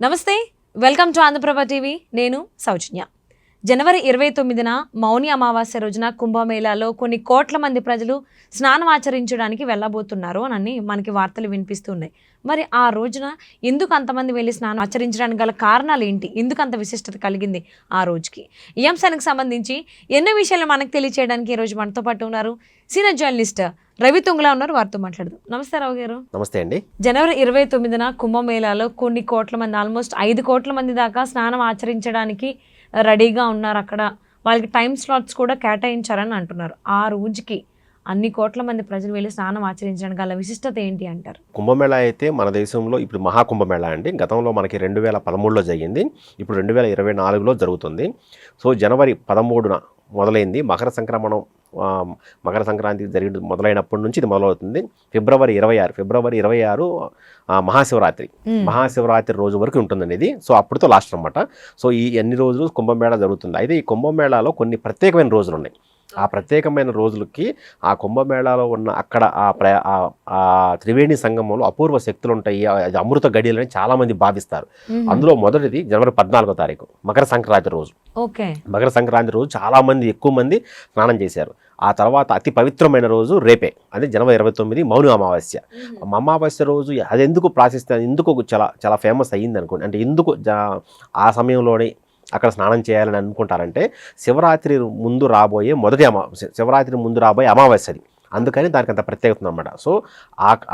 నమస్తే, welcome to Andhraprabha TV. నేను సౌజన్య. జనవరి 29న మౌని అమావాస్య రోజున కుంభమేళాలో కొన్ని కోట్ల మంది ప్రజలు స్నానం ఆచరించడానికి వెళ్ళబోతున్నారు అని మనకి వార్తలు వినిపిస్తున్నాయి. మరి ఆ రోజున ఎందుకు అంతమంది వెళ్ళి స్నానం ఆచరించడానికి గల కారణాలు ఏంటి, ఎందుకు అంత విశిష్టత కలిగింది ఆ రోజుకి, ఈ అంశానికి సంబంధించి ఎన్నో విషయాలు మనకు తెలియచేయడానికి ఈరోజు మనతో పాటు ఉన్నారు సీనియర్ జర్నలిస్ట్ రవి తుంగలా ఉన్నారు. వారితో మాట్లాడదాం. నమస్తే రావు గారు. నమస్తే అండి. జనవరి 29న కుంభమేళాలో కొన్ని కోట్ల మంది, ఆల్మోస్ట్ 5 కోట్ల మంది దాకా స్నానం ఆచరించడానికి రెడీగా ఉన్నారు. అక్కడ వాళ్ళకి టైం స్లాట్స్ కూడా కేటాయించారని అంటున్నారు. ఆ రోజుకి అన్ని కోట్ల మంది ప్రజలు వెళ్ళి స్నానం ఆచరించడానికి గల విశిష్టత ఏంటి అంటారు? కుంభమేళా అయితే మన దేశంలో ఇప్పుడు మహాకుంభమేళా అండి. గతంలో మనకి 2013లో జరిగింది, ఇప్పుడు 2024లో జరుగుతుంది. సో జనవరి 13న మొదలైంది. మకర సంక్రాంతి జరిగి మొదలైనప్పటి నుంచి ఇది మొదలవుతుంది. ఫిబ్రవరి 26 మహాశివరాత్రి రోజు వరకు ఉంటుందండి ఇది. సో అప్పుడుతో లాస్ట్ అనమాట. సో ఈ అన్ని రోజులు కుంభమేళా జరుగుతుంది. అయితే ఈ కుంభమేళాలో కొన్ని ప్రత్యేకమైన రోజులు ఉన్నాయి. ఆ ప్రత్యేకమైన రోజులకి ఆ కుంభమేళాలో ఉన్న అక్కడ ఆ త్రివేణి సంగమంలో అపూర్వ శక్తులు ఉంటాయి, అది అమృత గడియలని చాలా మంది భావిస్తారు. అందులో మొదటిది జనవరి 14వ తారీఖు మకర సంక్రాంతి రోజు. మకర సంక్రాంతి రోజు చాలా మంది, ఎక్కువ మంది స్నానం చేశారు. ఆ తర్వాత అతి పవిత్రమైన రోజు రేపే, అదే జనవరి 29 మౌని అమావాస్య. అమావాస్య రోజు అది ఎందుకు ఎందుకు చాలా ఫేమస్ అయ్యింది అనుకోండి, అంటే ఎందుకు ఆ సమయంలోనే అక్కడ స్నానం చేయాలని అనుకుంటారంటే శివరాత్రి ముందు రాబోయే అమావాస్య అది. అందుకని దానికి అంత ప్రత్యేకత అనమాట. సో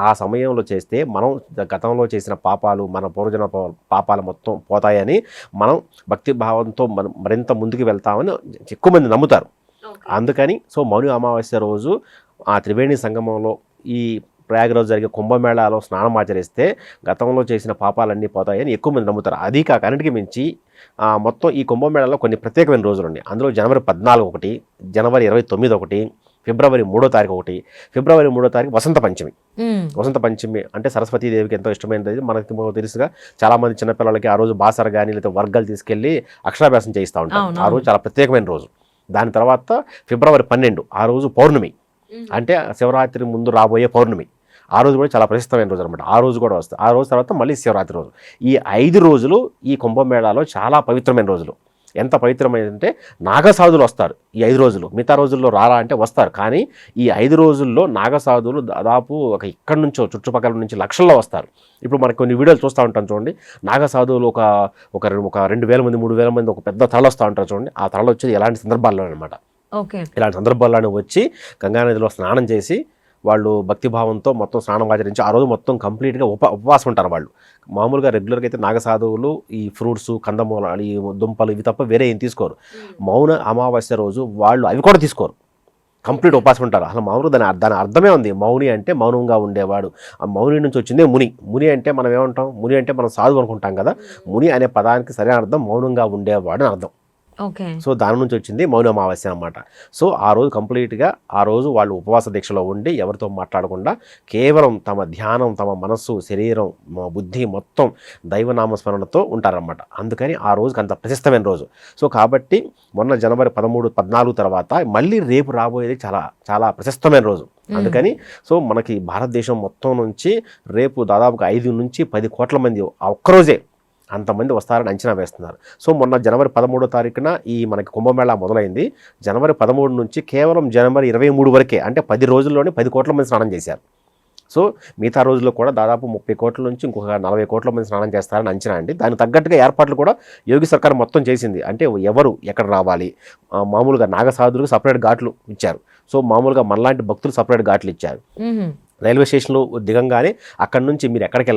ఆ సమయంలో చేస్తే మనం గతంలో చేసిన పాపాలు, మన పూర్వజన పాపాలు మొత్తం పోతాయని, మనం భక్తి భావంతో మనం మరింత ముందుకు వెళ్తామని ఎక్కువ మంది నమ్ముతారు. అందుకని సో మౌని అమావాస్య రోజు ఆ త్రివేణి సంగమంలో ఈ ప్రయాగరాజు జరిగే కుంభమేళాలో స్నానం ఆచరిస్తే గతంలో చేసిన పాపాలన్నీ పోతాయని ఎక్కువ మంది నమ్ముతారు. అది కాక అన్నిటికీ మించి మొత్తం ఈ కుంభమేళాలో కొన్ని ప్రత్యేకమైన రోజులు ఉన్నాయి. అందులో జనవరి 14 ఒకటి, జనవరి 29 ఒకటి, ఫిబ్రవరి 3వ తారీఖు ఒకటి. ఫిబ్రవరి 3వ తారీఖు వసంత పంచమి అంటే సరస్వతీదేవికి ఎంతో ఇష్టమైనది. మనకి తెలుసుగా చాలా మంది చిన్నపిల్లలకి ఆ రోజు బాసర కానీ లేదా వర్గాలు తీసుకెళ్ళి అక్షరాభ్యాసం చేయిస్తూ ఉంటారు. ఆ రోజు చాలా ప్రత్యేకమైన రోజు. దాని తర్వాత ఫిబ్రవరి 12 ఆ రోజు పౌర్ణమి, అంటే శివరాత్రి ముందు రాబోయే పౌర్ణమి. ఆ రోజు కూడా చాలా ప్రసిద్ధమైన రోజు అనమాట. ఆ రోజు కూడా వస్తుంది. ఆ రోజు తర్వాత మళ్ళీ శివరాత్రి రోజు. ఈ 5 రోజులు ఈ కుంభమేళాలో చాలా పవిత్రమైన రోజులు. ఎంత పవిత్రమైనంటే నాగసాధులు వస్తారు ఈ 5 రోజులు. మిగతా రోజుల్లో రారా అంటే వస్తారు, కానీ ఈ 5 రోజుల్లో నాగసాధులు దాదాపు ఇక్కడి నుంచో చుట్టుపక్కల నుంచి లక్షల్లో వస్తారు. ఇప్పుడు మనకి కొన్ని వీడియోలు చూస్తూ ఉంటాం చూడండి. నాగసాధువులు ఒక 2000 మంది 3000 మంది ఒక పెద్ద తరలు వస్తూ ఉంటారు చూడండి. ఆ తరలు వచ్చేది ఎలాంటి సందర్భాల్లో అనమాట. ఇలాంటి సందర్భాల్లోనే వచ్చి గంగానదిలో స్నానం చేసి వాళ్ళు భక్తిభావంతో మొత్తం స్నానం ఆచరించి ఆ రోజు మొత్తం కంప్లీట్గా ఉపవాసం ఉంటారు వాళ్ళు. మామూలుగా రెగ్యులర్గా అయితే నాగసాధువులు ఈ ఫ్రూట్స్, కందమూలాలు, ఈ దుంపలు ఇవి తప్ప వేరే ఏం తీసుకోరు. మౌన అమావాస్య రోజు వాళ్ళు అవి కూడా తీసుకోరు, కంప్లీట్ ఉపవాసం ఉంటారు. అసలు మామూలుగా దాని అర్థమే ఉంది. మౌని అంటే మౌనంగా ఉండేవాడు. ఆ మౌని నుంచి వచ్చిందే ముని అంటే మనం ఏమంటాం, ముని అంటే మనం సాధువు అనుకుంటాం కదా. ముని అనే పదానికి సరైన అర్థం మౌనంగా ఉండేవాడు అని అర్థం. సో దాని నుంచి వచ్చింది మౌన అమావాస్య అన్నమాట. సో ఆ రోజు కంప్లీట్గా ఆ రోజు వాళ్ళు ఉపవాస దీక్షలో ఉండి ఎవరితో మాట్లాడకుండా కేవలం తమ ధ్యానం, తమ మనస్సు, శరీరం, బుద్ధి మొత్తం దైవనామస్మరణతో ఉంటారన్నమాట. అందుకని ఆ రోజుకి అంత ప్రశస్తమైన రోజు. సో కాబట్టి మొన్న జనవరి 13, 14 తర్వాత మళ్ళీ రేపు రాబోయేది చాలా చాలా ప్రశస్తమైన రోజు. అందుకని సో మనకి భారతదేశం మొత్తం నుంచి రేపు దాదాపుగా 5 నుంచి 10 కోట్ల మంది ఆ ఒక్కరోజే అంతమంది వస్తారని అంచనా వేస్తున్నారు. సో మొన్న జనవరి 13వ తారీఖున ఈ మనకి కుంభమేళా మొదలైంది. జనవరి 13 నుంచి కేవలం జనవరి 23 వరకే, అంటే 10 రోజుల్లోనే 10 కోట్ల మంది స్నానం చేశారు. సో మిగతా రోజుల్లో కూడా దాదాపు 30 కోట్ల నుంచి ఇంకొక 40 కోట్ల మంది స్నానం చేస్తారని అంచనా అండి. దానికి తగ్గట్టుగా ఏర్పాట్లు కూడా యోగి సర్కార్ మొత్తం చేసింది. అంటే ఎవరు ఎక్కడ రావాలి, మామూలుగా నాగసాధులకు సపరేట్ ఘాట్లు ఇచ్చారు. సో మామూలుగా మనలాంటి భక్తులు సపరేట్ ఘాట్లు ఇచ్చారు. రైల్వే స్టేషన్లో దిగంగానే అక్కడ నుంచి మీరు ఎక్కడికి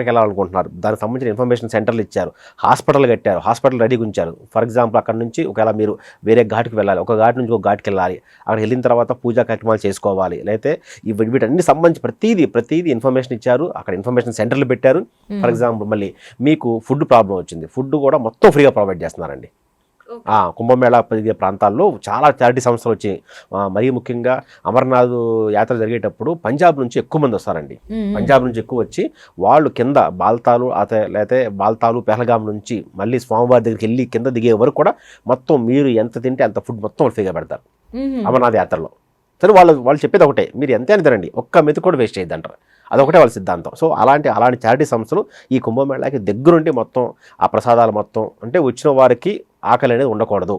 వెళ్ళాలనుకుంటున్నారు దానికి సంబంధించిన ఇన్ఫర్మేషన్ సెంటర్లు ఇచ్చారు. హాస్పిటల్ కట్టారు, హాస్పిటల్ రెడీగా ఉంచారు. ఫర్ ఎగ్జాంపుల్ అక్కడ నుంచి ఒకవేళ మీరు వేరే ఘాటుకి వెళ్ళాలి, ఒక ఘాటు నుంచి ఒక ఘాటుకి వెళ్ళాలి, అక్కడ వెళ్ళిన తర్వాత పూజా కార్యక్రమాలు చేసుకోవాలి, లేకపోతే వీటన్ని సంబంధించి ప్రతిదీ ఇన్ఫర్మేషన్ ఇచ్చారు. అక్కడ ఇన్ఫర్మేషన్ సెంటర్లు పెట్టారు. ఫర్ ఎగ్జాంపుల్ మళ్ళీ మీకు ఫుడ్ ప్రాబ్లం వచ్చింది, ఫుడ్ కూడా మొత్తం ఫ్రీగా ప్రొవైడ్ చేస్తున్నారండి. కుంభమేళా జరిగే ప్రాంతాల్లో చాలా చారిటీ సంస్థలు వచ్చి, మరీ ముఖ్యంగా అమర్నాథ్ యాత్ర జరిగేటప్పుడు పంజాబ్ నుంచి ఎక్కువ మంది వస్తారండి. పంజాబ్ నుంచి ఎక్కువ వచ్చి వాళ్ళు కింద బాల్తాలు పెహల్గాం నుంచి మళ్ళీ స్వామివారి దగ్గరికి వెళ్ళి కింద దిగే వరకు కూడా మొత్తం మీరు ఎంత తింటే అంత ఫుడ్ మొత్తం ఫ్రీగా పెడతారు అమర్నాథ్ యాత్రలో. సరే వాళ్ళు చెప్పేది ఒకటే, మీరు ఎంత అని తినండి, ఒక్క మెతుకు కూడా వేస్ట్ చేయొద్దంటారు. అదొకటే వాళ్ళ సిద్ధాంతం. సో అలాంటి చారిటీ సంస్థలు ఈ కుంభమేళాకి దగ్గరుండి మొత్తం ఆ ప్రసాదాలు మొత్తం అంటే వచ్చిన వారికి ఆకలి అనేది ఉండకూడదు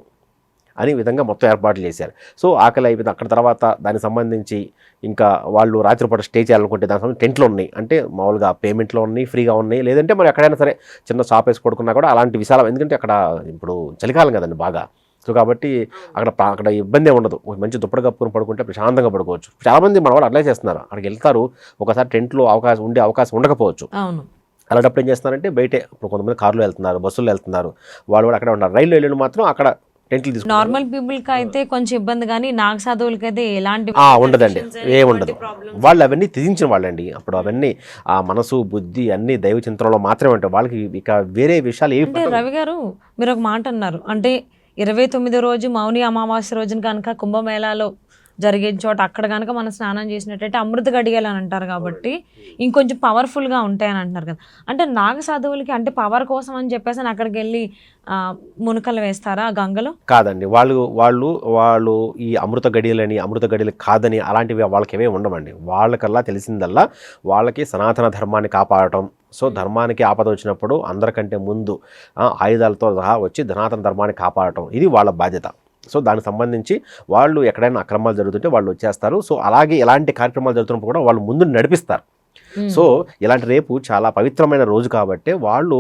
అనే విధంగా మొత్తం ఏర్పాట్లు చేశారు. సో ఆకలి అయిపోయింది. అక్కడ తర్వాత దానికి సంబంధించి ఇంకా వాళ్ళు రాత్రిపూట స్టే చేయాలనుకుంటే దానికి సంబంధించి టెంట్లు ఉన్నాయి, అంటే మామూలుగా పేమెంట్లో ఉన్నాయి, ఫ్రీగా ఉన్నాయి, లేదంటే మరి ఎక్కడైనా సరే చిన్న షాప్ వేసి పడుకున్నా కూడా అలాంటి విశాలం, ఎందుకంటే అక్కడ ఇప్పుడు చలికాలం కదండి బాగా. సో కాబట్టి అక్కడ ఇబ్బంది ఉండదు. ఒక మంచి దుప్పటి కప్పుకొని పడుకుంటే ప్రశాంతంగా పడుకోవచ్చు. చాలామంది మన వాళ్ళు అట్లే చేస్తున్నారు, అక్కడికి వెళ్తారు, ఒకసారి టెంట్లో అవకాశం ఉండకపోవచ్చు. అవును. అలాంటప్పుడు ఏం చేస్తున్నారంటే బయటే, ఇప్పుడు కొంతమంది కార్లో వెళ్తున్నారు, బస్సుల్లో వెళ్తున్నారు, వాళ్ళు కూడా అక్కడే ఉంటారు. రైల్లో వెళ్ళిన మాత్రం అక్కడ టెంట్లు తీసుకుంటారు. నార్మల్ పీపుల్ కి అయితే కొంచెం ఇబ్బంది, కానీ నాగ సాధువులకి అయితే ఎలాంటి ఉండదండి, ఏముండదు. వాళ్ళు అవన్నీ త్యజించిన వాళ్ళండి. అప్పుడు అవన్నీ ఆ మనసు బుద్ధి అన్ని దైవ చింతనలో మాత్రమే ఉంటాయి. వాళ్ళకి ఇక వేరే విషయాలు ఏమి. అంటే రవి గారు మీరు ఒక మాట అన్నారు, అంటే 29వ రోజు మౌని అమావాస్య రోజున కనుక కుంభమేళాలో జరిగే చోట అక్కడ కనుక మనం స్నానం చేసినట్టయితే అమృత గడియలు అని అంటారు, కాబట్టి ఇంకొంచెం పవర్ఫుల్గా ఉంటాయని అంటున్నారు కదా. అంటే నాగ సాధువులకి అంటే పవర్ కోసం అని చెప్పేసి అని అక్కడికి వెళ్ళి మునకలు వేస్తారా గంగలో? కాదండి, వాళ్ళు ఈ అమృత గడియలు కాదని అలాంటివి వాళ్ళకి ఏమీ ఉండవండి. వాళ్ళకల్లా తెలిసిందల్లా వాళ్ళకి సనాతన ధర్మాన్ని కాపాడటం. సో ధర్మానికి ఆపద వచ్చినప్పుడు అందరికంటే ముందు ఆయుధాలతో సహా వచ్చి సనాతన ధర్మాన్ని కాపాడటం, ఇది వాళ్ళ బాధ్యత. సో దానికి సంబంధించి వాళ్ళు ఎక్కడైనా అక్రమాలు జరుగుతుంటే వాళ్ళు వచ్చేస్తారు. సో అలాగే ఎలాంటి కార్యక్రమాలు జరుగుతున్నప్పుడు కూడా వాళ్ళు ముందు నడిపిస్తారు. సో ఇలాంటి రేపు చాలా పవిత్రమైన రోజు కాబట్టి వాళ్ళు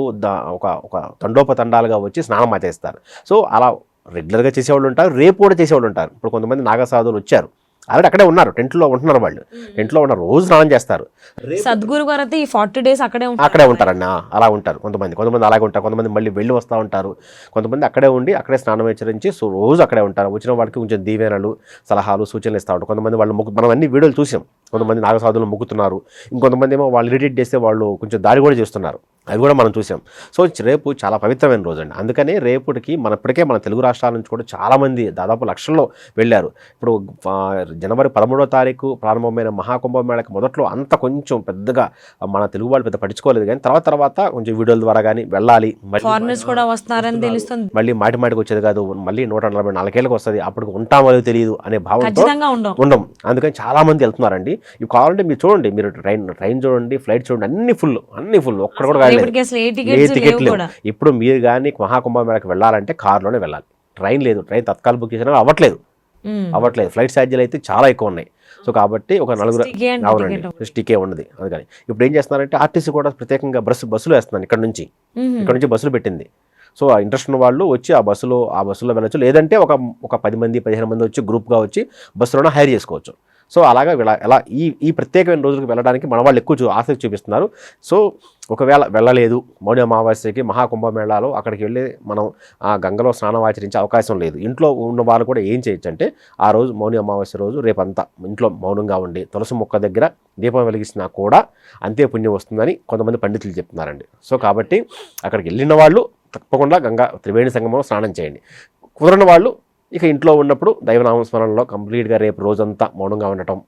ఒక తండోపతండాలుగా వచ్చి స్నానం ఆచరిస్తారు. సో అలా రెగ్యులర్గా చేసేవాళ్ళు ఉంటారు, రేపు కూడా చేసేవాళ్ళు ఉంటారు. ఇప్పుడు కొంతమంది నాగసాధువులు వచ్చారు, ఆల్రెడీ అక్కడే ఉన్నారు, టెంట్లో ఉంటున్నారు, వాళ్ళు టెంట్లో ఉన్న రోజు స్నానం చేస్తారు. సద్గురు గారు అయితే ఈ 40 days అక్కడే ఉంటారన్న, అలా ఉంటారు. కొంతమంది అలాగే ఉంటారు, కొంతమంది మళ్ళీ వెళ్ళి వస్తూ ఉంటారు, కొంతమంది అక్కడే ఉండి అక్కడే స్నానం ఆచరించి సో రోజు అక్కడే ఉంటారు. వచ్చిన వాళ్ళకి కొంచెం దీవెనలు సలహాలు సూచనలు ఇస్తూ ఉంటారు. కొంతమంది వాళ్ళు మనం అన్ని వీడియోలు చూసాం, కొంతమంది నాగసాధువులు మొక్కుతున్నారు, ఇంకొంతమంది ఏమో వాళ్ళు ఇరిటేట్ చేస్తే వాళ్ళు కొంచెం దాడి కూడా చేస్తున్నారు, అవి కూడా మనం చూసాం. సో రేపు చాలా పవిత్రమైన రోజు అండి. అందుకనే రేపుటికి ఇప్పటికే మన తెలుగు రాష్ట్రాల నుంచి కూడా చాలామంది దాదాపు లక్షల్లో వెళ్ళారు. ఇప్పుడు జనవరి 13వ తారీఖు ప్రారంభమైన మహాకుంభమేళకి మొదట్లో అంత కొంచెం పెద్దగా మన తెలుగు వాళ్ళు పెద్ద పట్టించుకోలేదు, కానీ తర్వాత కొంచెం వీడియోల ద్వారా కానీ వెళ్ళాలి, ఫారినర్స్ కూడా వస్తారని తెలుస్తుంది, మళ్ళీ మాటికి వచ్చేది కాదు, మళ్ళీ 144 ఏళ్ళకి వస్తుంది, అప్పుడు ఉంటామో తెలియదు అనే భావంతో ఉండం. అందుకని చాలా మంది వెళ్తున్నారండి. ఇవి కావాలంటే మీరు చూడండి, మీరు ట్రైన్ చూడండి, ఫ్లైట్ చూడండి, అన్ని ఫుల్ ఒక్కడ కూడా టికెట్ లేవు. ఇప్పుడు మీరు కానీ మహాకుంభమేళకి వెళ్ళాలంటే కారులోనే వెళ్ళాలి, ట్రైన్ లేదు. ట్రైన్ తత్కాల బుక్ చేసినా అవ్వట్లేదు. ఫ్లైట్ ఛార్జీలు అయితే చాలా ఎక్కువ ఉన్నాయి. సో కాబట్టి ఒక 4 అవునండి టికే ఉన్నది. అందుకని ఇప్పుడు ఏం చేస్తున్నారంటే ఆర్టీసీ కూడా ప్రత్యేకంగా బస్సులు వేస్తున్నాను, ఇక్కడ నుంచి బస్సులు పెట్టింది. సో ఆ ఇంట్రెస్ట్ ఉన్న వాళ్ళు వచ్చి ఆ బస్సులో వెళ్ళొచ్చు, లేదంటే ఒక 10 మంది 15 మంది వచ్చి గ్రూప్గా వచ్చి బస్సులోనే హైర్ చేసుకోవచ్చు. సో అలాగా ఎలా ఈ ప్రత్యేకమైన రోజులకు వెళ్ళడానికి మన వాళ్ళు ఎక్కువ ఆసక్తి చూపిస్తున్నారు. సో ఒకవేళ వెళ్ళలేదు మౌని అమావాస్యకి మహాకుంభమేళాలో అక్కడికి వెళ్ళి మనం ఆ గంగలో స్నానం ఆచరించే అవకాశం లేదు, ఇంట్లో ఉన్న వాళ్ళు కూడా ఏం చేయొచ్చు అంటే ఆ రోజు మౌని అమావాస్య రోజు రేపంతా ఇంట్లో మౌనంగా ఉండి తులసి మొక్క దగ్గర దీపం వెలిగించినా కూడా అంతే పుణ్యం వస్తుందని కొంతమంది పండితులు చెప్తున్నారండి. సో కాబట్టి అక్కడికి వెళ్ళిన వాళ్ళు తప్పకుండా గంగా త్రివేణి సంగమంలో స్నానం చేయండి. కుదరని వాళ్ళు ఇక ఇంట్లో ఉన్నప్పుడు దైవనామస్మరణలో కంప్లీట్గా రేపు రోజంతా మౌనంగా ఉండటం,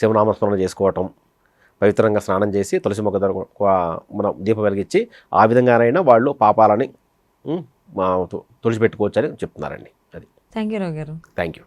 శివనామస్మరణ చేసుకోవటం, పవిత్రంగా స్నానం చేసి తులసి మొక్క దగ్గర మనం దీపం వెలిగించి ఆ విధంగానైనా వాళ్ళు పాపాలని తుడిచిపెట్టుకోవచ్చు అని చెప్తున్నారండి. అది. థ్యాంక్ యూ రావు గారు. Thank you.